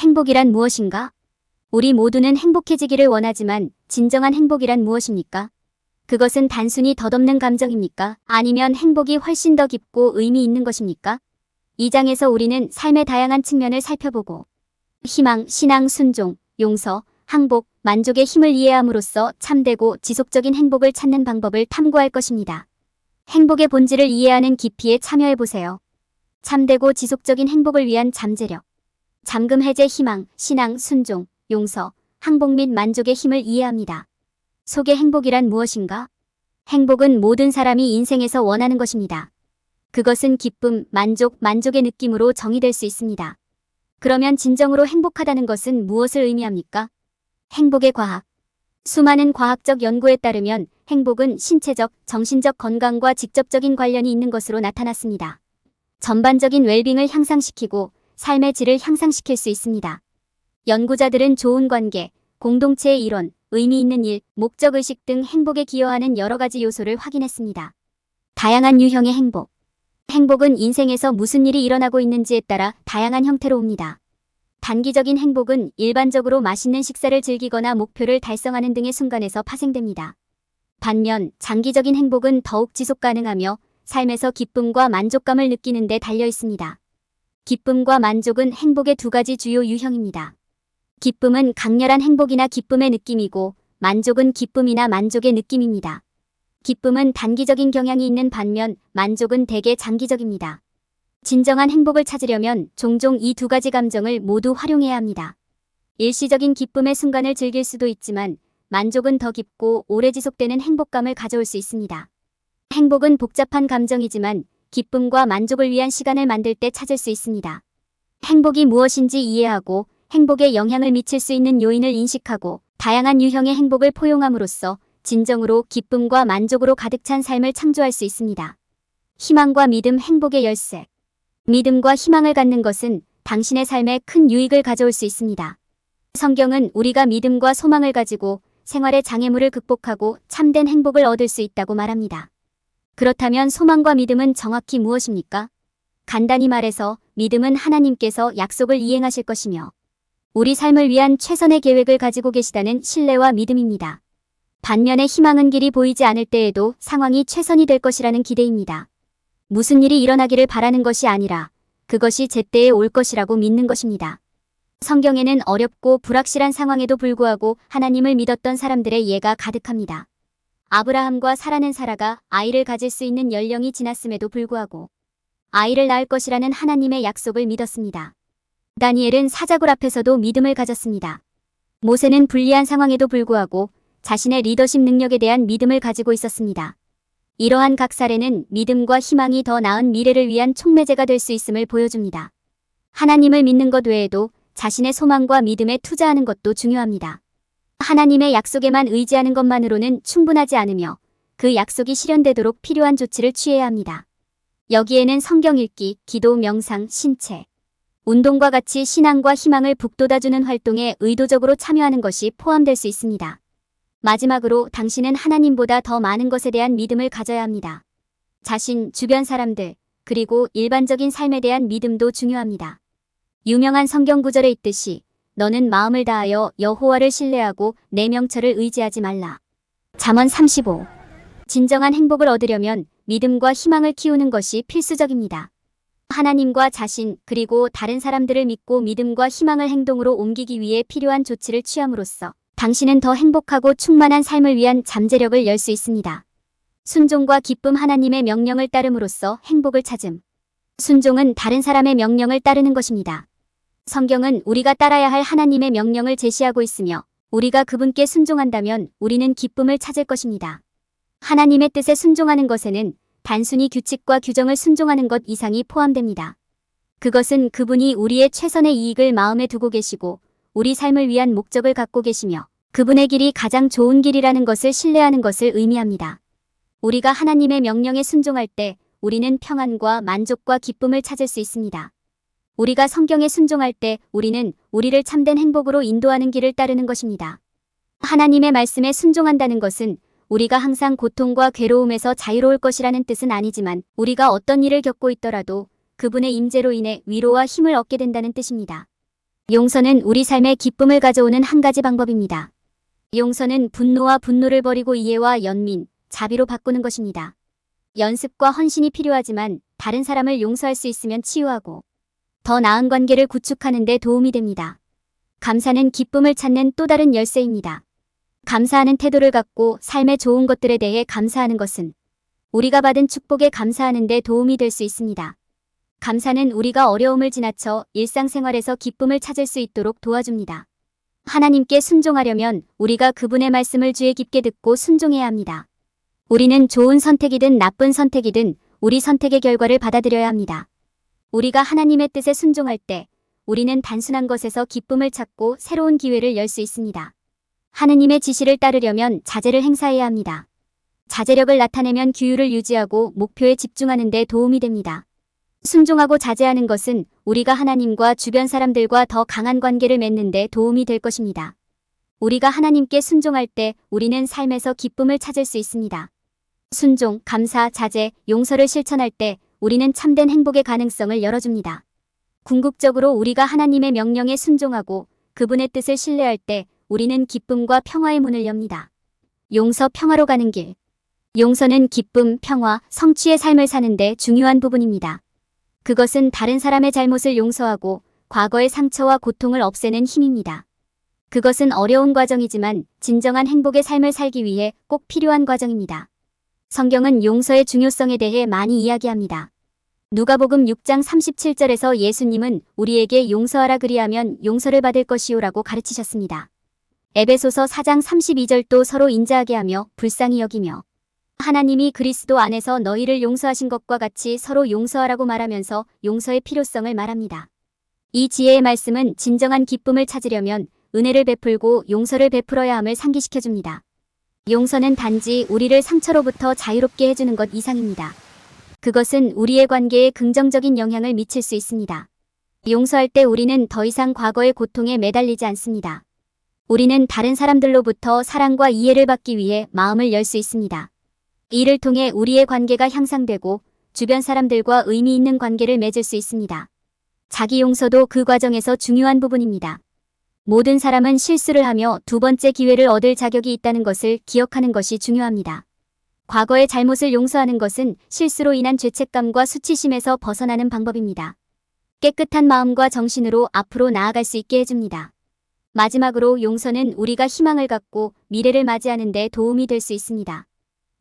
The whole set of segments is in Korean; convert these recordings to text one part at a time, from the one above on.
행복이란 무엇인가? 우리 모두는 행복해지기를 원하지만 진정한 행복이란 무엇입니까? 그것은 단순히 덧없는 감정입니까? 아니면 행복이 훨씬 더 깊고 의미 있는 것입니까? 이 장에서 우리는 삶의 다양한 측면을 살펴보고 희망, 신앙, 순종, 용서, 항복, 만족의 힘을 이해함으로써 참되고 지속적인 행복을 찾는 방법을 탐구할 것입니다. 행복의 본질을 이해하는 깊이에 참여해보세요. 참되고 지속적인 행복을 위한 잠재력, 잠금 해제 희망, 신앙, 순종, 용서, 항복 및 만족의 힘을 이해합니다. 속의 행복이란 무엇인가? 행복은 모든 사람이 인생에서 원하는 것입니다. 그것은 기쁨, 만족의 느낌으로 정의될 수 있습니다. 그러면 진정으로 행복하다는 것은 무엇을 의미합니까? 행복의 과학. 수많은 과학적 연구에 따르면 행복은 신체적, 정신적 건강과 직접적인 관련이 있는 것으로 나타났습니다. 전반적인 웰빙을 향상시키고 삶의 질을 향상시킬 수 있습니다. 연구자들은 좋은 관계, 공동체의 이론, 의미 있는 일, 목적의식 등 행복에 기여하는 여러 가지 요소를 확인했습니다. 다양한 유형의 행복. 행복은 인생에서 무슨 일이 일어나고 있는지에 따라 다양한 형태로 옵니다. 단기적인 행복은 일반적으로 맛있는 식사를 즐기거나 목표를 달성하는 등의 순간에서 파생됩니다. 반면 장기적인 행복은 더욱 지속 가능하며 삶에서 기쁨과 만족감을 느끼는 데 달려 있습니다. 기쁨과 만족은 행복의 두 가지 주요 유형입니다. 기쁨은 강렬한 행복이나 기쁨의 느낌이고 만족은 기쁨이나 만족의 느낌입니다. 기쁨은 단기적인 경향이 있는 반면 만족은 대개 장기적입니다. 진정한 행복을 찾으려면 종종 이 두 가지 감정을 모두 활용해야 합니다. 일시적인 기쁨의 순간을 즐길 수도 있지만 만족은 더 깊고 오래 지속되는 행복감을 가져올 수 있습니다. 행복은 복잡한 감정이지만 기쁨과 만족을 위한 시간을 만들 때 찾을 수 있습니다. 행복이 무엇인지 이해하고 행복에 영향을 미칠 수 있는 요인을 인식하고 다양한 유형의 행복을 포용함으로써 진정으로 기쁨과 만족으로 가득 찬 삶을 창조할 수 있습니다. 희망과 믿음, 행복의 열쇠. 믿음과 희망을 갖는 것은 당신의 삶에 큰 유익을 가져올 수 있습니다. 성경은 우리가 믿음과 소망을 가지고 생활의 장애물을 극복하고 참된 행복을 얻을 수 있다고 말합니다. 그렇다면 소망과 믿음은 정확히 무엇입니까? 간단히 말해서 믿음은 하나님께서 약속을 이행하실 것이며 우리 삶을 위한 최선의 계획을 가지고 계시다는 신뢰와 믿음입니다. 반면에 희망은 길이 보이지 않을 때에도 상황이 최선이 될 것이라는 기대입니다. 무슨 일이 일어나기를 바라는 것이 아니라 그것이 제때에 올 것이라고 믿는 것입니다. 성경에는 어렵고 불확실한 상황에도 불구하고 하나님을 믿었던 사람들의 예가 가득합니다. 아브라함과 사라는 사라가 아이를 가질 수 있는 연령이 지났음에도 불구하고 아이를 낳을 것이라는 하나님의 약속을 믿었습니다. 다니엘은 사자굴 앞에서도 믿음을 가졌습니다. 모세는 불리한 상황에도 불구하고 자신의 리더십 능력에 대한 믿음을 가지고 있었습니다. 이러한 각 사례는 믿음과 희망이 더 나은 미래를 위한 촉매제가 될 수 있음을 보여줍니다. 하나님을 믿는 것 외에도 자신의 소망과 믿음에 투자하는 것도 중요합니다. 하나님의 약속에만 의지하는 것만으로는 충분하지 않으며 그 약속이 실현되도록 필요한 조치를 취해야 합니다. 여기에는 성경 읽기, 기도, 명상, 신체, 운동과 같이 신앙과 희망을 북돋아주는 활동에 의도적으로 참여하는 것이 포함될 수 있습니다. 마지막으로 당신은 하나님보다 더 많은 것에 대한 믿음을 가져야 합니다. 자신, 주변 사람들, 그리고 일반적인 삶에 대한 믿음도 중요합니다. 유명한 성경 구절에 있듯이 너는 마음을 다하여 여호와를 신뢰하고 내 명철을 의지하지 말라. 잠언 35. 진정한 행복을 얻으려면 믿음과 희망을 키우는 것이 필수적입니다. 하나님과 자신 그리고 다른 사람들을 믿고 믿음과 희망을 행동으로 옮기기 위해 필요한 조치를 취함으로써 당신은 더 행복하고 충만한 삶을 위한 잠재력을 열 수 있습니다. 순종과 기쁨. 하나님의 명령을 따름으로써 행복을 찾음. 순종은 다른 사람의 명령을 따르는 것입니다. 성경은 우리가 따라야 할 하나님의 명령을 제시하고 있으며 우리가 그분께 순종한다면 우리는 기쁨을 찾을 것입니다. 하나님의 뜻에 순종하는 것에는 단순히 규칙과 규정을 순종하는 것 이상이 포함됩니다. 그것은 그분이 우리의 최선의 이익을 마음에 두고 계시고 우리 삶을 위한 목적을 갖고 계시며 그분의 길이 가장 좋은 길이라는 것을 신뢰하는 것을 의미합니다. 우리가 하나님의 명령에 순종할 때 우리는 평안과 만족과 기쁨을 찾을 수 있습니다. 우리가 성경에 순종할 때 우리는 우리를 참된 행복으로 인도하는 길을 따르는 것입니다. 하나님의 말씀에 순종한다는 것은 우리가 항상 고통과 괴로움에서 자유로울 것이라는 뜻은 아니지만 우리가 어떤 일을 겪고 있더라도 그분의 임재로 인해 위로와 힘을 얻게 된다는 뜻입니다. 용서는 우리 삶에 기쁨을 가져오는 한 가지 방법입니다. 용서는 분노와 분노를 버리고 이해와 연민, 자비로 바꾸는 것입니다. 연습과 헌신이 필요하지만 다른 사람을 용서할 수 있으면 치유하고 더 나은 관계를 구축하는 데 도움이 됩니다. 감사는 기쁨을 찾는 또 다른 열쇠입니다. 감사하는 태도를 갖고 삶의 좋은 것들에 대해 감사하는 것은 우리가 받은 축복에 감사하는 데 도움이 될 수 있습니다. 감사는 우리가 어려움을 지나쳐 일상생활에서 기쁨을 찾을 수 있도록 도와줍니다. 하나님께 순종하려면 우리가 그분의 말씀을 주의 깊게 듣고 순종해야 합니다. 우리는 좋은 선택이든 나쁜 선택이든 우리 선택의 결과를 받아들여야 합니다. 우리가 하나님의 뜻에 순종할 때 우리는 단순한 것에서 기쁨을 찾고 새로운 기회를 열 수 있습니다. 하느님의 지시를 따르려면 자제를 행사해야 합니다. 자제력을 나타내면 규율을 유지하고 목표에 집중하는 데 도움이 됩니다. 순종하고 자제하는 것은 우리가 하나님과 주변 사람들과 더 강한 관계를 맺는 데 도움이 될 것입니다. 우리가 하나님께 순종할 때 우리는 삶에서 기쁨을 찾을 수 있습니다. 순종, 감사, 자제, 용서를 실천할 때 우리는 참된 행복의 가능성을 열어줍니다. 궁극적으로 우리가 하나님의 명령에 순종하고 그분의 뜻을 신뢰할 때 우리는 기쁨과 평화의 문을 엽니다. 용서, 평화로 가는 길. 용서는 기쁨, 평화, 성취의 삶을 사는 데 중요한 부분입니다. 그것은 다른 사람의 잘못을 용서하고 과거의 상처와 고통을 없애는 힘입니다. 그것은 어려운 과정이지만 진정한 행복의 삶을 살기 위해 꼭 필요한 과정입니다. 성경은 용서의 중요성에 대해 많이 이야기합니다. 누가복음 6장 37절에서 예수님은 우리에게 용서하라 그리하면 용서를 받을 것이요라고 가르치셨습니다. 에베소서 4장 32절도 서로 인자하게 하며 불쌍히 여기며 하나님이 그리스도 안에서 너희를 용서하신 것과 같이 서로 용서하라고 말하면서 용서의 필요성을 말합니다. 이 지혜의 말씀은 진정한 기쁨을 찾으려면 은혜를 베풀고 용서를 베풀어야 함을 상기시켜줍니다. 용서는 단지 우리를 상처로부터 자유롭게 해주는 것 이상입니다. 그것은 우리의 관계에 긍정적인 영향을 미칠 수 있습니다. 용서할 때 우리는 더 이상 과거의 고통에 매달리지 않습니다. 우리는 다른 사람들로부터 사랑과 이해를 받기 위해 마음을 열 수 있습니다. 이를 통해 우리의 관계가 향상되고 주변 사람들과 의미 있는 관계를 맺을 수 있습니다. 자기 용서도 그 과정에서 중요한 부분입니다. 모든 사람은 실수를 하며 두 번째 기회를 얻을 자격이 있다는 것을 기억하는 것이 중요합니다. 과거의 잘못을 용서하는 것은 실수로 인한 죄책감과 수치심에서 벗어나는 방법입니다. 깨끗한 마음과 정신으로 앞으로 나아갈 수 있게 해줍니다. 마지막으로 용서는 우리가 희망을 갖고 미래를 맞이하는 데 도움이 될 수 있습니다.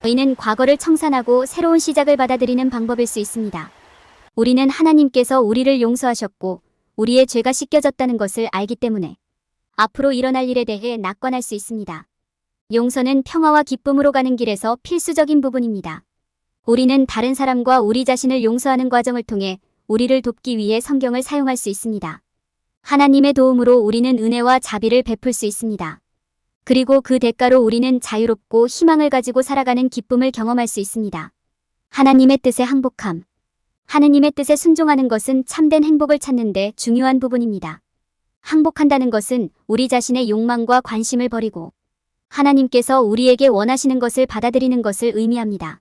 이는 과거를 청산하고 새로운 시작을 받아들이는 방법일 수 있습니다. 우리는 하나님께서 우리를 용서하셨고 우리의 죄가 씻겨졌다는 것을 알기 때문에 앞으로 일어날 일에 대해 낙관할 수 있습니다. 용서는 평화와 기쁨으로 가는 길에서 필수적인 부분입니다. 우리는 다른 사람과 우리 자신을 용서하는 과정을 통해 우리를 돕기 위해 성경을 사용할 수 있습니다. 하나님의 도움으로 우리는 은혜와 자비를 베풀 수 있습니다. 그리고 그 대가로 우리는 자유롭고 희망을 가지고 살아가는 기쁨을 경험할 수 있습니다. 하나님의 뜻에 항복함. 하나님의 뜻에 순종하는 것은 참된 행복을 찾는 데 중요한 부분입니다. 항복한다는 것은 우리 자신의 욕망과 관심을 버리고 하나님께서 우리에게 원하시는 것을 받아들이는 것을 의미합니다.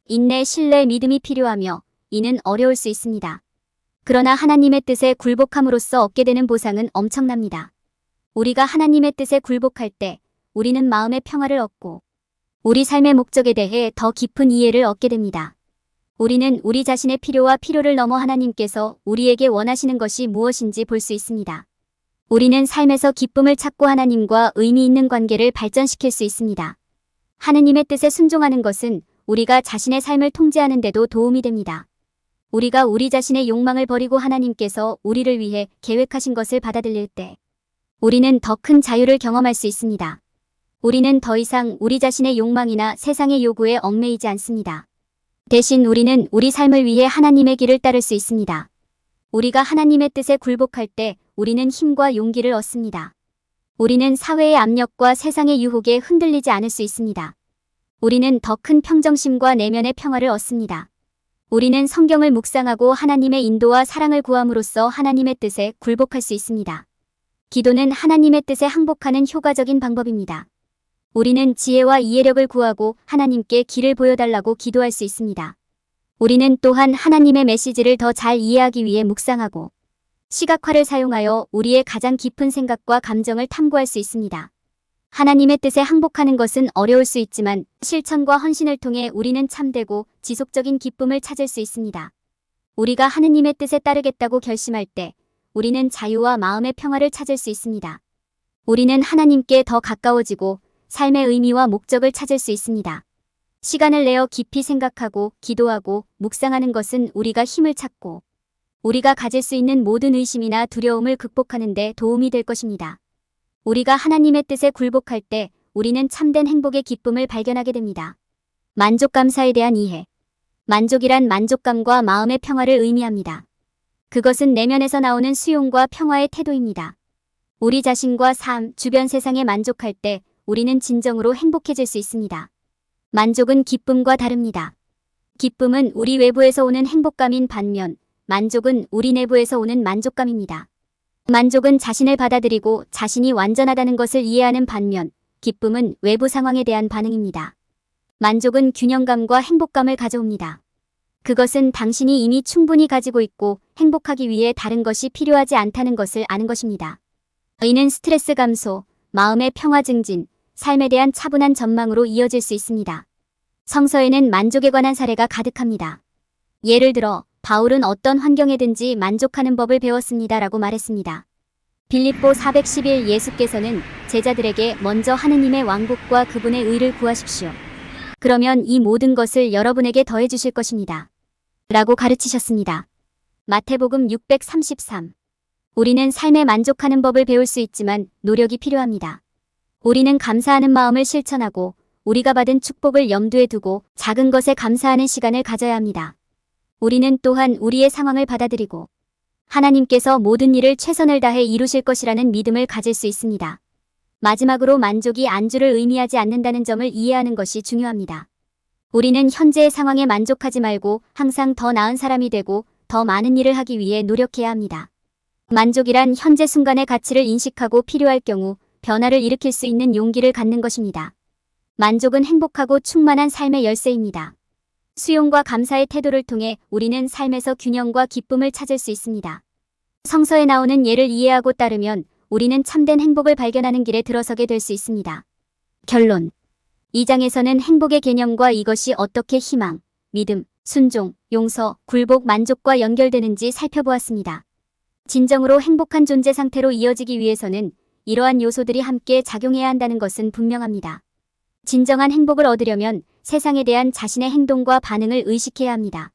인내, 신뢰, 믿음이 필요하며 이는 어려울 수 있습니다. 그러나 하나님의 뜻에 굴복함으로써 얻게 되는 보상은 엄청납니다. 우리가 하나님의 뜻에 굴복할 때 우리는 마음의 평화를 얻고 우리 삶의 목적에 대해 더 깊은 이해를 얻게 됩니다. 우리는 우리 자신의 필요와 필요를 넘어 하나님께서 우리에게 원하시는 것이 무엇인지 볼 수 있습니다. 우리는 삶에서 기쁨을 찾고 하나님과 의미 있는 관계를 발전시킬 수 있습니다. 하느님의 뜻에 순종하는 것은 우리가 자신의 삶을 통제하는 데도 도움이 됩니다. 우리가 우리 자신의 욕망을 버리고 하나님께서 우리를 위해 계획하신 것을 받아들일 때 우리는 더 큰 자유를 경험할 수 있습니다. 우리는 더 이상 우리 자신의 욕망이나 세상의 요구에 얽매이지 않습니다. 대신 우리는 우리 삶을 위해 하나님의 길을 따를 수 있습니다. 우리가 하나님의 뜻에 굴복할 때 우리는 힘과 용기를 얻습니다. 우리는 사회의 압력과 세상의 유혹에 흔들리지 않을 수 있습니다. 우리는 더 큰 평정심과 내면의 평화를 얻습니다. 우리는 성경을 묵상하고 하나님의 인도와 사랑을 구함으로써 하나님의 뜻에 굴복할 수 있습니다. 기도는 하나님의 뜻에 항복하는 효과적인 방법입니다. 우리는 지혜와 이해력을 구하고 하나님께 길을 보여달라고 기도할 수 있습니다. 우리는 또한 하나님의 메시지를 더 잘 이해하기 위해 묵상하고 시각화를 사용하여 우리의 가장 깊은 생각과 감정을 탐구할 수 있습니다. 하나님의 뜻에 항복하는 것은 어려울 수 있지만 실천과 헌신을 통해 우리는 참되고 지속적인 기쁨을 찾을 수 있습니다. 우리가 하느님의 뜻에 따르겠다고 결심할 때 우리는 자유와 마음의 평화를 찾을 수 있습니다. 우리는 하나님께 더 가까워지고 삶의 의미와 목적을 찾을 수 있습니다. 시간을 내어 깊이 생각하고 기도하고 묵상하는 것은 우리가 힘을 찾고 우리가 가질 수 있는 모든 의심이나 두려움을 극복하는 데 도움이 될 것입니다. 우리가 하나님의 뜻에 굴복할 때 우리는 참된 행복의 기쁨을 발견하게 됩니다. 만족 감사에 대한 이해. 만족이란 만족감과 마음의 평화를 의미합니다. 그것은 내면에서 나오는 수용과 평화의 태도입니다. 우리 자신과 삶, 주변 세상에 만족할 때 우리는 진정으로 행복해질 수 있습니다. 만족은 기쁨과 다릅니다. 기쁨은 우리 외부에서 오는 행복감인 반면 만족은 우리 내부에서 오는 만족감입니다. 만족은 자신을 받아들이고 자신이 완전하다는 것을 이해하는 반면 기쁨은 외부 상황에 대한 반응입니다. 만족은 균형감과 행복감을 가져옵니다. 그것은 당신이 이미 충분히 가지고 있고 행복하기 위해 다른 것이 필요하지 않다는 것을 아는 것입니다. 이는 스트레스 감소, 마음의 평화 증진, 삶에 대한 차분한 전망으로 이어질 수 있습니다. 성서에는 만족에 관한 사례가 가득합니다. 예를 들어 바울은 어떤 환경에든지 만족하는 법을 배웠습니다라고 말했습니다. 빌립보 411 예수께서는 제자들에게 먼저 하느님의 왕국과 그분의 의를 구하십시오. 그러면 이 모든 것을 여러분에게 더해 주실 것입니다. 라고 가르치셨습니다. 마태복음 633. 우리는 삶에 만족하는 법을 배울 수 있지만 노력이 필요합니다. 우리는 감사하는 마음을 실천하고 우리가 받은 축복을 염두에 두고 작은 것에 감사하는 시간을 가져야 합니다. 우리는 또한 우리의 상황을 받아들이고 하나님께서 모든 일을 최선을 다해 이루실 것이라는 믿음을 가질 수 있습니다. 마지막으로 만족이 안주를 의미하지 않는다는 점을 이해하는 것이 중요합니다. 우리는 현재의 상황에 만족하지 말고 항상 더 나은 사람이 되고 더 많은 일을 하기 위해 노력해야 합니다. 만족이란 현재 순간의 가치를 인식하고 필요할 경우 변화를 일으킬 수 있는 용기를 갖는 것입니다. 만족은 행복하고 충만한 삶의 열쇠입니다. 수용과 감사의 태도를 통해 우리는 삶에서 균형과 기쁨을 찾을 수 있습니다. 성서에 나오는 예를 이해하고 따르면 우리는 참된 행복을 발견하는 길에 들어서게 될 수 있습니다. 결론. 이 장에서는 행복의 개념과 이것이 어떻게 희망, 믿음, 순종, 용서, 굴복, 만족과 연결되는지 살펴보았습니다. 진정으로 행복한 존재 상태로 이어지기 위해서는 이러한 요소들이 함께 작용해야 한다는 것은 분명합니다. 진정한 행복을 얻으려면 세상에 대한 자신의 행동과 반응을 의식해야 합니다.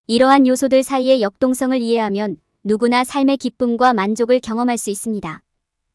이러한 요소들 사이의 역동성을 이해하면 누구나 삶의 기쁨과 만족을 경험할 수 있습니다.